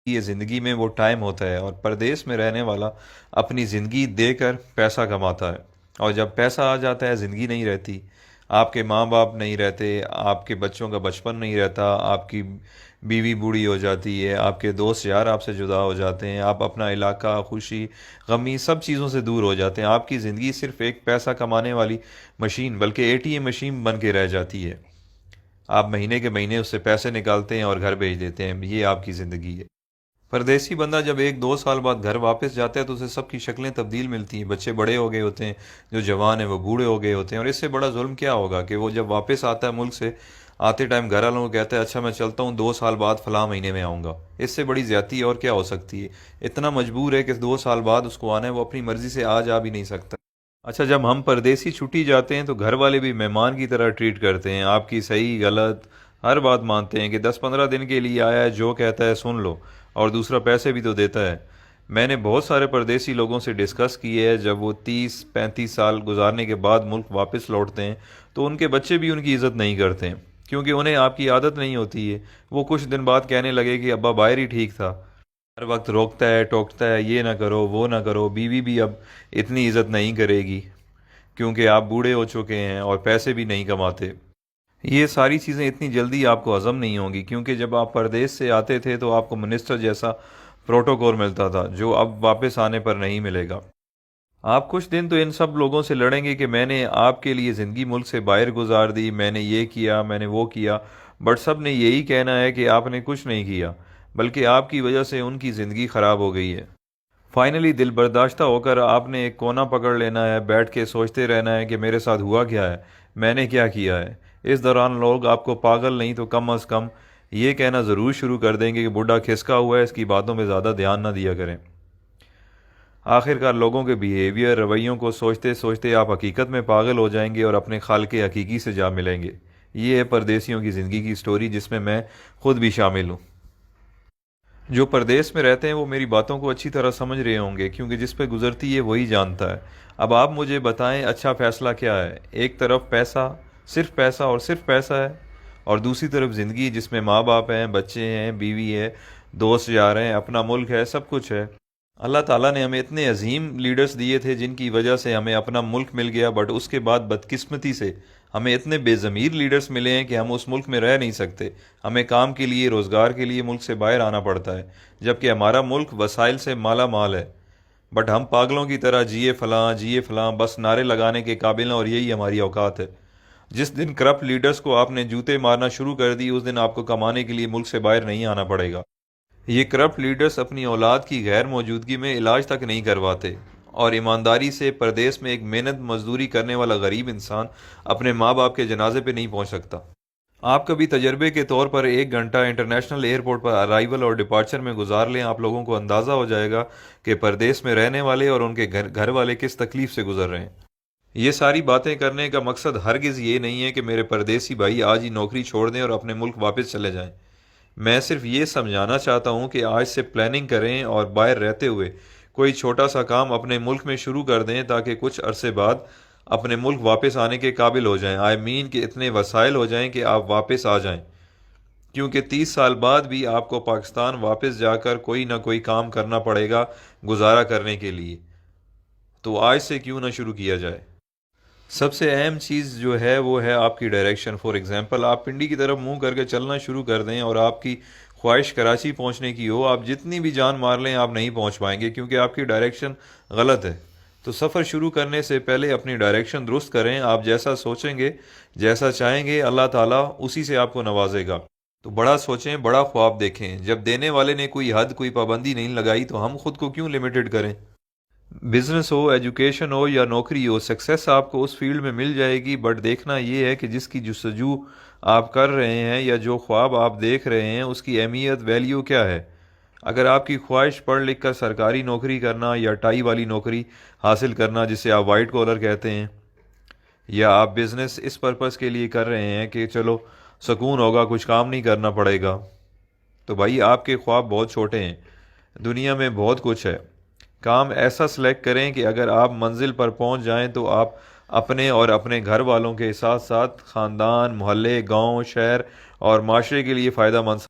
یہ زندگی میں وہ ٹائم ہوتا ہے، اور پردیس میں رہنے والا اپنی زندگی دے کر پیسہ کماتا ہے، اور جب پیسہ آ جاتا ہے زندگی نہیں رہتی۔ آپ کے ماں باپ نہیں رہتے، آپ کے بچوں کا بچپن نہیں رہتا، آپ کی بیوی بوڑھی ہو جاتی ہے، آپ کے دوست یار آپ سے جدا ہو جاتے ہیں، آپ اپنا علاقہ، خوشی غمی سب چیزوں سے دور ہو جاتے ہیں۔ آپ کی زندگی صرف ایک پیسہ کمانے والی مشین، بلکہ اے ٹی ایم مشین بن کے رہ جاتی ہے۔ آپ مہینے کے مہینے اس سے پیسے نکالتے ہیں اور گھر بھیج دیتے ہیں، یہ آپ کی زندگی ہے۔ پردیسی بندہ جب 1 2 سال بعد گھر واپس جاتا ہے تو اسے سب کی شکلیں تبدیل ملتی ہیں، بچے بڑے ہو گئے ہوتے ہیں، جو جوان ہیں وہ بوڑھے ہو گئے ہوتے ہیں، اور اس سے بڑا ظلم کیا ہوگا کہ وہ جب واپس آتا ہے ملک سے، آتے ٹائم گھر والوں کو کہتا ہے اچھا میں چلتا ہوں، 2 سال بعد فلاں مہینے میں آؤں گا۔ اس سے بڑی زیادتی اور کیا ہو سکتی ہے؟ اتنا مجبور ہے کہ 2 سال بعد اس کو آنا ہے، وہ اپنی مرضی سے آ جا بھی نہیں سکتا۔ اچھا، جب ہم پردیسی چھٹی جاتے ہیں تو گھر والے بھی مہمان کی طرح ٹریٹ کرتے ہیں، آپ کی صحیح غلط ہر بات مانتے ہیں کہ 10 15 دن کے لیے آیا ہے، جو کہتا ہے سن لو، اور دوسرا پیسے بھی تو دیتا ہے۔ میں نے بہت سارے پردیسی لوگوں سے ڈسکس کی ہے، جب وہ 30 35 سال گزارنے کے بعد ملک واپس لوٹتے ہیں تو ان کے بچے بھی ان کی عزت نہیں کرتے ہیں، کیونکہ انہیں آپ کی عادت نہیں ہوتی ہے۔ وہ کچھ دن بعد کہنے لگے کہ ابا باہر ہی ٹھیک تھا، ہر وقت روکتا ہے ٹوکتا ہے، یہ نہ کرو وہ نہ کرو۔ بیوی بھی اب اتنی عزت نہیں کرے گی کیونکہ آپ بوڑھے ہو چکے ہیں اور پیسے بھی نہیں کماتے۔ یہ ساری چیزیں اتنی جلدی آپ کو ہضم نہیں ہوں گی، کیونکہ جب آپ پردیس سے آتے تھے تو آپ کو منسٹر جیسا پروٹوکول ملتا تھا، جو اب واپس آنے پر نہیں ملے گا۔ آپ کچھ دن تو ان سب لوگوں سے لڑیں گے کہ میں نے آپ کے لیے زندگی ملک سے باہر گزار دی، میں نے یہ کیا، میں نے وہ کیا، بٹ سب نے یہی کہنا ہے کہ آپ نے کچھ نہیں کیا، بلکہ آپ کی وجہ سے ان کی زندگی خراب ہو گئی ہے۔ فائنلی دل برداشتہ ہو کر آپ نے ایک کونا پکڑ لینا ہے، بیٹھ کے سوچتے رہنا ہے کہ میرے ساتھ ہوا کیا ہے، میں نے کیا کیا ہے۔ اس دوران لوگ آپ کو پاگل نہیں تو کم از کم یہ کہنا ضرور شروع کر دیں گے کہ بڈھا کھسکا ہوا ہے، اس کی باتوں میں زیادہ دھیان نہ دیا کریں۔ آخر کار لوگوں کے بیہیویئر رویوں کو سوچتے سوچتے آپ حقیقت میں پاگل ہو جائیں گے اور اپنے خالق حقیقی سے جا ملیں گے۔ یہ ہے پردیسیوں کی زندگی کی سٹوری، جس میں خود بھی شامل ہوں۔ جو پردیس میں رہتے ہیں وہ میری باتوں کو اچھی طرح سمجھ رہے ہوں گے، کیونکہ جس پہ گزرتی ہے وہی جانتا ہے۔ اب آپ مجھے بتائیں اچھا فیصلہ کیا ہے؟ ایک طرف پیسہ، صرف پیسہ اور صرف پیسہ ہے، اور دوسری طرف زندگی جس میں ماں باپ ہیں، بچے ہیں، بیوی ہے، دوست یار ہیں، اپنا ملک ہے، سب کچھ ہے۔ اللہ تعالیٰ نے ہمیں اتنے عظیم لیڈرز دیے تھے جن کی وجہ سے ہمیں اپنا ملک مل گیا، بٹ اس کے بعد بدقسمتی سے ہمیں اتنے بے ضمیر لیڈرز ملے ہیں کہ ہم اس ملک میں رہ نہیں سکتے۔ ہمیں کام کے لیے، روزگار کے لیے ملک سے باہر آنا پڑتا ہے، جبکہ ہمارا ملک وسائل سے مالا مال ہے، بٹ ہم پاگلوں کی طرح جیے فلاں بس نعرے لگانے کے قابل ہیں، اور یہی ہماری اوقات ہے۔ جس دن کرپٹ لیڈرز کو آپ نے جوتے مارنا شروع کر دی، اس دن آپ کو کمانے کے لیے ملک سے باہر نہیں آنا پڑے گا۔ یہ کرپٹ لیڈرز اپنی اولاد کی غیر موجودگی میں علاج تک نہیں کرواتے، اور ایمانداری سے پردیس میں ایک محنت مزدوری کرنے والا غریب انسان اپنے ماں باپ کے جنازے پہ نہیں پہنچ سکتا۔ آپ کبھی تجربے کے طور پر 1 گھنٹہ انٹرنیشنل ایئرپورٹ پر ارائیول اور ڈپارچر میں گزار لیں، آپ لوگوں کو اندازہ ہو جائے گا کہ پردیس میں رہنے والے اور ان کے گھر والے کس تکلیف سے گزر رہے ہیں۔ یہ ساری باتیں کرنے کا مقصد ہرگز یہ نہیں ہے کہ میرے پردیسی بھائی آج ہی نوکری چھوڑ دیں اور اپنے ملک واپس چلے جائیں۔ میں صرف یہ سمجھانا چاہتا ہوں کہ آج سے پلاننگ کریں اور باہر رہتے ہوئے کوئی چھوٹا سا کام اپنے ملک میں شروع کر دیں، تاکہ کچھ عرصے بعد اپنے ملک واپس آنے کے قابل ہو جائیں۔ کہ اتنے وسائل ہو جائیں کہ آپ واپس آ جائیں، کیونکہ 30 سال بعد بھی آپ کو پاکستان واپس جا کر کوئی نہ کوئی کام کرنا پڑے گا گزارا کرنے کے لیے۔ تو آج سے کیوں نہ شروع کیا جائے؟ سب سے اہم چیز جو ہے وہ ہے آپ کی ڈائریکشن۔ فار ایگزامپل، آپ پنڈی کی طرف منہ کر کے چلنا شروع کر دیں اور آپ کی خواہش کراچی پہنچنے کی ہو، آپ جتنی بھی جان مار لیں آپ نہیں پہنچ پائیں گے، کیونکہ آپ کی ڈائریکشن غلط ہے۔ تو سفر شروع کرنے سے پہلے اپنی ڈائریکشن درست کریں۔ آپ جیسا سوچیں گے، جیسا چاہیں گے، اللہ تعالیٰ اسی سے آپ کو نوازے گا۔ تو بڑا سوچیں، بڑا خواب دیکھیں۔ جب دینے والے نے کوئی حد، کوئی پابندی نہیں لگائی تو ہم خود کو کیوں لمیٹڈ کریں؟ بزنس ہو، ایجوکیشن ہو یا نوکری ہو، سکسیس آپ کو اس فیلڈ میں مل جائے گی، بٹ دیکھنا یہ ہے کہ جس کی جستجو آپ کر رہے ہیں یا جو خواب آپ دیکھ رہے ہیں اس کی اہمیت، ویلیو کیا ہے۔ اگر آپ کی خواہش پڑھ لکھ کر سرکاری نوکری کرنا یا ٹائی والی نوکری حاصل کرنا جسے آپ وائٹ کالر کہتے ہیں، یا آپ بزنس اس پرپس کے لیے کر رہے ہیں کہ چلو سکون ہوگا، کچھ کام نہیں کرنا پڑے گا، تو بھائی آپ کے خواب بہت چھوٹے ہیں۔ دنیا میں بہت کچھ ہے۔ کام ایسا سلیکٹ کریں کہ اگر آپ منزل پر پہنچ جائیں تو آپ اپنے اور اپنے گھر والوں کے ساتھ ساتھ خاندان، محلے، گاؤں، شہر اور معاشرے کے لیے فائدہ مند